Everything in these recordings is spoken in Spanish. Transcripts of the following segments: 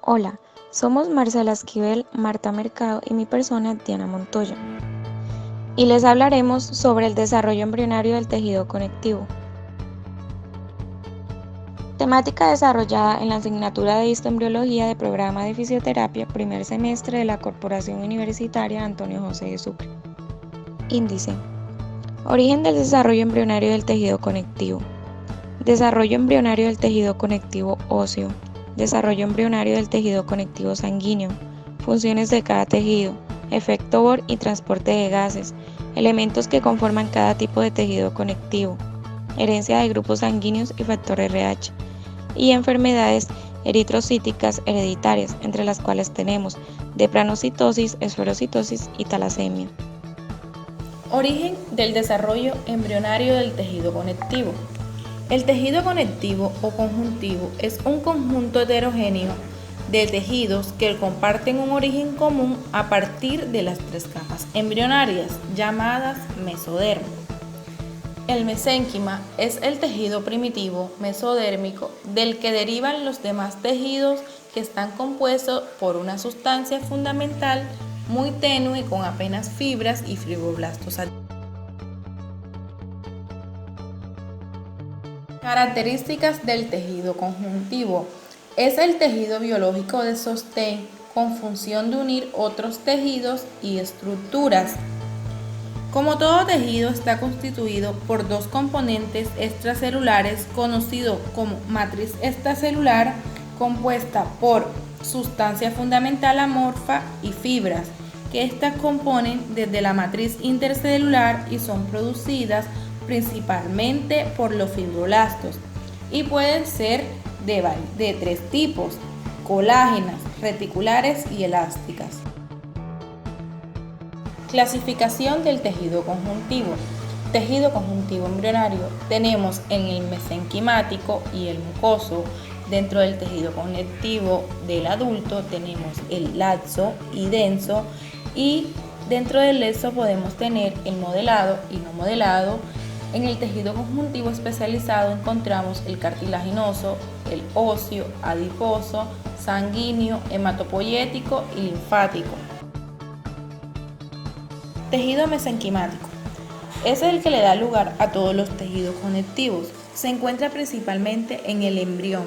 Hola, somos Marcela Esquivel, Marta Mercado y mi persona Diana Montoya. Y les hablaremos sobre el desarrollo embrionario del tejido conectivo. Temática desarrollada en la asignatura de Histoembriología de Programa de Fisioterapia, primer semestre de la Corporación Universitaria Antonio José de Sucre. Índice. Origen del desarrollo embrionario del tejido conectivo. Desarrollo embrionario del tejido conectivo óseo. Desarrollo embrionario del tejido conectivo sanguíneo. Funciones de cada tejido. Efecto Bohr y transporte de gases. Elementos que conforman cada tipo de tejido conectivo. Herencia de grupos sanguíneos y factor RH. Y enfermedades eritrocíticas hereditarias, entre las cuales tenemos depranocitosis, esferocitosis y talasemia. Origen del desarrollo embrionario del tejido conectivo. El tejido conectivo o conjuntivo es un conjunto heterogéneo de tejidos que comparten un origen común a partir de las tres capas embrionarias llamadas mesodermo. El mesénquima es el tejido primitivo mesodérmico del que derivan los demás tejidos que están compuestos por una sustancia fundamental muy tenue con apenas fibras y fibroblastos. Características del tejido conjuntivo. Es el tejido biológico de sostén con función de unir otros tejidos y estructuras. Como todo tejido está constituido por dos componentes extracelulares conocidos como matriz extracelular, compuesta por sustancia fundamental amorfa y fibras, que éstas componen desde la matriz intercelular y son producidas principalmente por los fibroblastos y pueden ser de tres tipos: colágenas, reticulares y elásticas. Clasificación del tejido conjuntivo. Tejido conjuntivo embrionario tenemos en el mesenquimático y el mucoso. Dentro del tejido conectivo del adulto tenemos el laxo y denso, y dentro del laxo podemos tener el modelado y no modelado. En el tejido conjuntivo especializado encontramos el cartilaginoso, el óseo, adiposo, sanguíneo, hematopoyético y linfático. Tejido mesenquimático. Es el que le da lugar a todos los tejidos conectivos. Se encuentra principalmente en el embrión.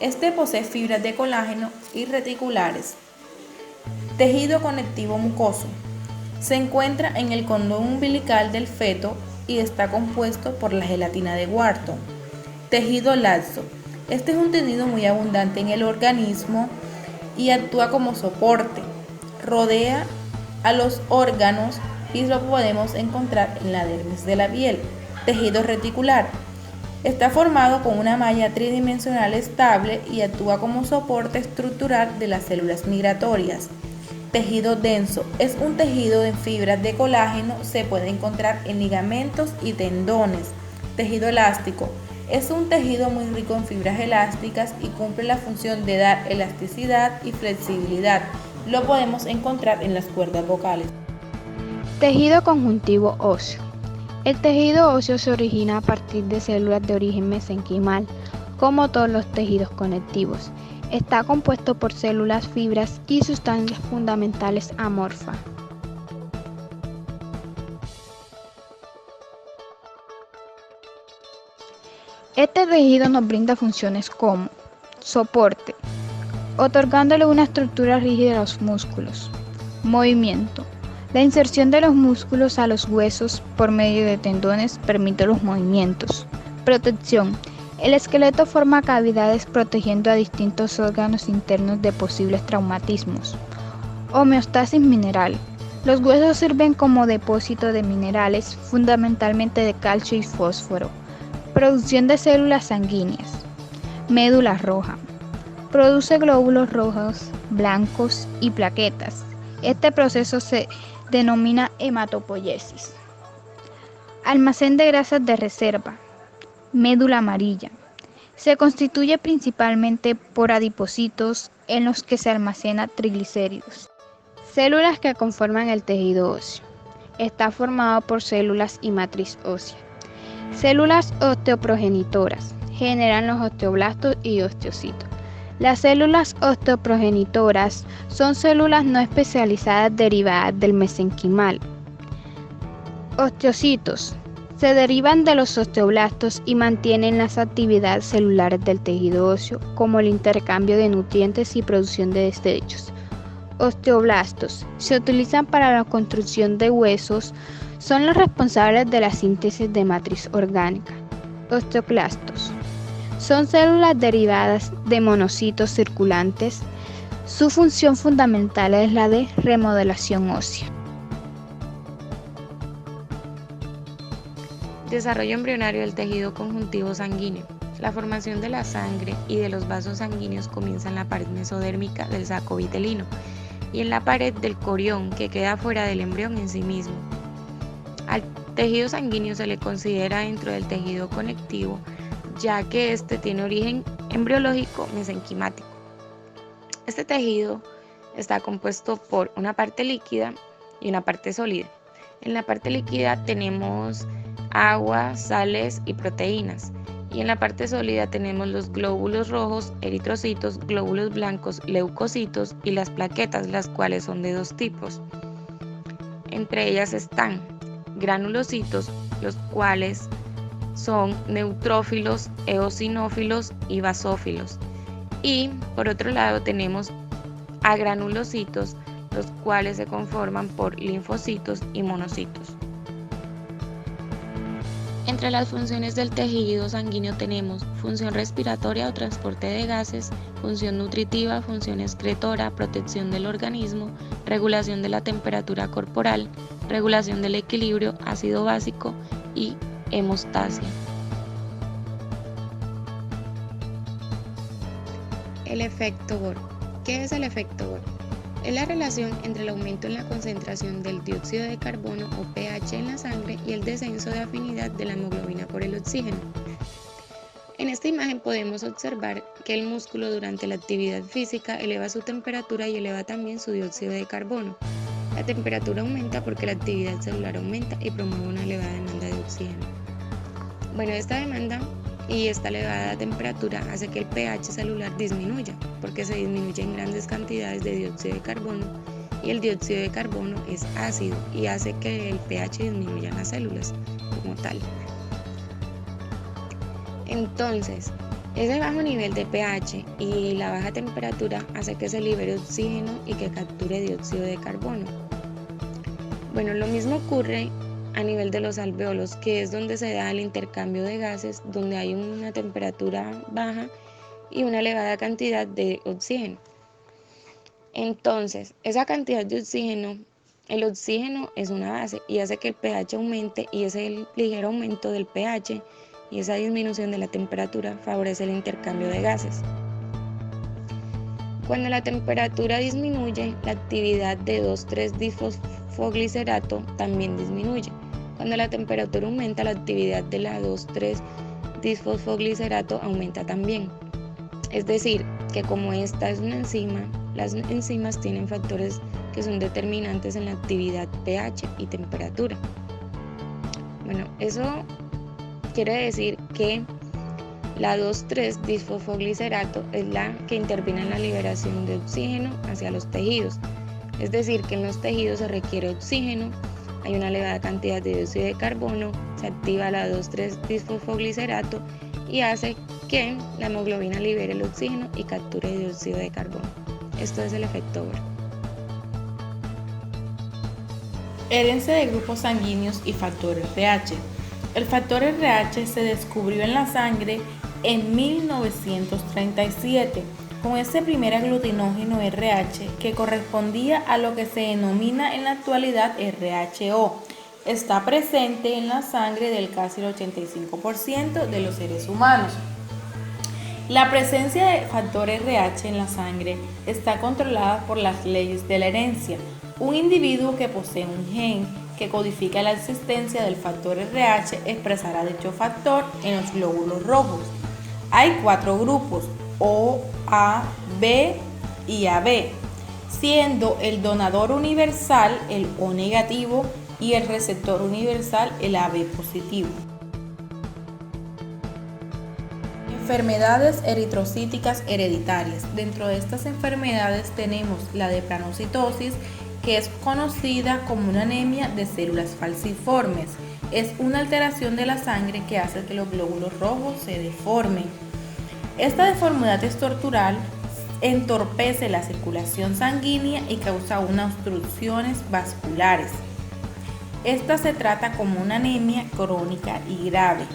Este posee fibras de colágeno y reticulares. Tejido conectivo mucoso. Se encuentra en el cordón umbilical del feto y está compuesto por la gelatina de Wharton. Tejido laxo. Este es un tejido muy abundante en el organismo y actúa como soporte. Rodea a los órganos y lo podemos encontrar en la dermis de la piel. Tejido reticular. Está formado con una malla tridimensional estable y actúa como soporte estructural de las células migratorias. Tejido denso. Es un tejido de fibras de colágeno, se puede encontrar en ligamentos y tendones. Tejido elástico. Es un tejido muy rico en fibras elásticas y cumple la función de dar elasticidad y flexibilidad. Lo podemos encontrar en las cuerdas vocales. Tejido conjuntivo óseo. El tejido óseo se origina a partir de células de origen mesenquimal, como todos los tejidos conectivos. Está compuesto por células, fibras y sustancias fundamentales amorfas. Este tejido nos brinda funciones como soporte, otorgándole una estructura rígida a los músculos. Movimiento. La inserción de los músculos a los huesos por medio de tendones permite los movimientos. Protección. El esqueleto forma cavidades protegiendo a distintos órganos internos de posibles traumatismos. Homeostasis mineral. Los huesos sirven como depósito de minerales, fundamentalmente de calcio y fósforo. Producción de células sanguíneas. Médula roja. Produce glóbulos rojos, blancos y plaquetas. Este proceso se denomina hematopoiesis. Almacén de grasas de reserva. Médula amarilla. Se constituye principalmente por adipocitos en los que se almacena triglicéridos. Células que conforman el tejido óseo. Está formado por células y matriz ósea. Células osteoprogenitoras. Generan los osteoblastos y osteocitos. Las células osteoprogenitoras son células no especializadas derivadas del mesenquimal. Osteocitos. Se derivan de los osteoblastos y mantienen las actividades celulares del tejido óseo, como el intercambio de nutrientes y producción de desechos. Osteoblastos. Se utilizan para la construcción de huesos, son los responsables de la síntesis de matriz orgánica. Osteoclastos. Son células derivadas de monocitos circulantes. Su función fundamental es la de remodelación ósea. Desarrollo embrionario del tejido conjuntivo sanguíneo. La formación de la sangre y de los vasos sanguíneos comienza en la pared mesodérmica del saco vitelino y en la pared del corión que queda fuera del embrión en sí mismo. Al tejido sanguíneo se le considera dentro del tejido conectivo, ya que este tiene origen embriológico mesenquimático. Este tejido está compuesto por una parte líquida y una parte sólida. En la parte líquida tenemos agua, sales y proteínas, y en la parte sólida tenemos los glóbulos rojos, eritrocitos, glóbulos blancos, leucocitos y las plaquetas, las cuales son de dos tipos. Entre ellas están granulocitos, los cuales son neutrófilos, eosinófilos y basófilos. Y por otro lado tenemos agranulocitos, los cuales se conforman por linfocitos y monocitos. Entre las funciones del tejido sanguíneo tenemos función respiratoria o transporte de gases, función nutritiva, función excretora, protección del organismo, regulación de la temperatura corporal, regulación del equilibrio, ácido básico y hemostasia. El efecto Bohr. ¿Qué es el efecto Bohr? Es la relación entre el aumento en la concentración del dióxido de carbono o pH en la sangre y el descenso de afinidad de la hemoglobina por el oxígeno. En esta imagen podemos observar que el músculo durante la actividad física eleva su temperatura y eleva también su dióxido de carbono. La temperatura aumenta porque la actividad celular aumenta y promueve una elevada demanda de oxígeno. Bueno, esta demanda y esta elevada temperatura hace que el pH celular disminuya, porque se disminuyen grandes cantidades de dióxido de carbono y el dióxido de carbono es ácido y hace que el pH disminuya en las células como tal. Entonces, ese bajo nivel de pH y la baja temperatura hace que se libere oxígeno y que capture dióxido de carbono. Bueno, lo mismo ocurre a nivel de los alvéolos, que es donde se da el intercambio de gases, donde hay una temperatura baja y una elevada cantidad de oxígeno. Entonces, esa cantidad de oxígeno, el oxígeno es una base y hace que el pH aumente, y ese ligero aumento del pH y esa disminución de la temperatura favorece el intercambio de gases. Cuando la temperatura disminuye, la actividad de 2,3-disfosfoglicerato también disminuye. Cuando la temperatura aumenta, la actividad de la 2,3-disfosfoglicerato aumenta también. Es decir, que como esta es una enzima, las enzimas tienen factores que son determinantes en la actividad pH y temperatura. Bueno, eso quiere decir que la 2,3-disfosfoglicerato es la que interviene en la liberación de oxígeno hacia los tejidos. Es decir, que en los tejidos se requiere oxígeno, hay una elevada cantidad de dióxido de carbono, se activa la 2,3-disfosfoglicerato y hace que la hemoglobina libere el oxígeno y capture dióxido de carbono. Esto es el efecto Bohr. Herencia de grupos sanguíneos y factor RH. El factor RH se descubrió en la sangre en 1937 con ese primer aglutinógeno RH que correspondía a lo que se denomina en la actualidad RHO. Está presente en la sangre del casi el 85% de los seres humanos. La presencia de factor RH en la sangre está controlada por las leyes de la herencia. Un individuo que posee un gen que codifica la existencia del factor RH expresará dicho factor en los glóbulos rojos. Hay 4 grupos, O, A, B y AB, siendo el donador universal el O negativo y el receptor universal el AB positivo. Enfermedades eritrocíticas hereditarias. Dentro de estas enfermedades tenemos la drepanocytosis, que es conocida como una anemia de células falciformes. Es una alteración de la sangre que hace que los glóbulos rojos se deformen. Esta deformidad estructural entorpece la circulación sanguínea y causa unas obstrucciones vasculares. Esta se trata como una anemia crónica y grave.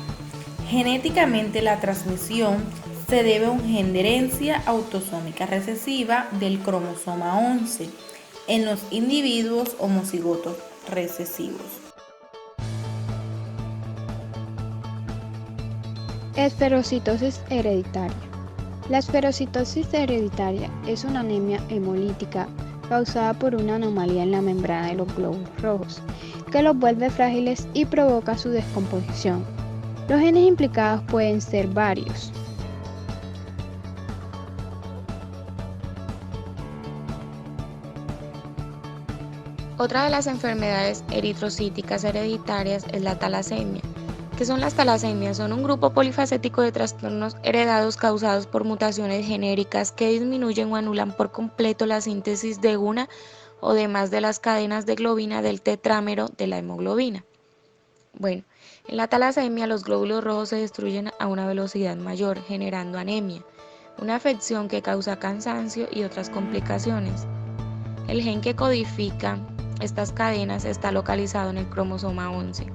Genéticamente, la transmisión se debe a un gen de herencia autosómica recesiva del cromosoma 11 en los individuos homocigotos recesivos. Esferocitosis hereditaria. La esferocitosis hereditaria es una anemia hemolítica causada por una anomalía en la membrana de los glóbulos rojos, que los vuelve frágiles y provoca su descomposición. Los genes implicados pueden ser varios. Otra de las enfermedades eritrocíticas hereditarias es la talasemia. ¿Qué son las talasemias? Son un grupo polifacético de trastornos heredados causados por mutaciones genéricas que disminuyen o anulan por completo la síntesis de una o de más de las cadenas de globina del tetrámero de la hemoglobina. Bueno, en la talasemia los glóbulos rojos se destruyen a una velocidad mayor, generando anemia, una afección que causa cansancio y otras complicaciones. El gen que codifica estas cadenas está localizado en el cromosoma 11.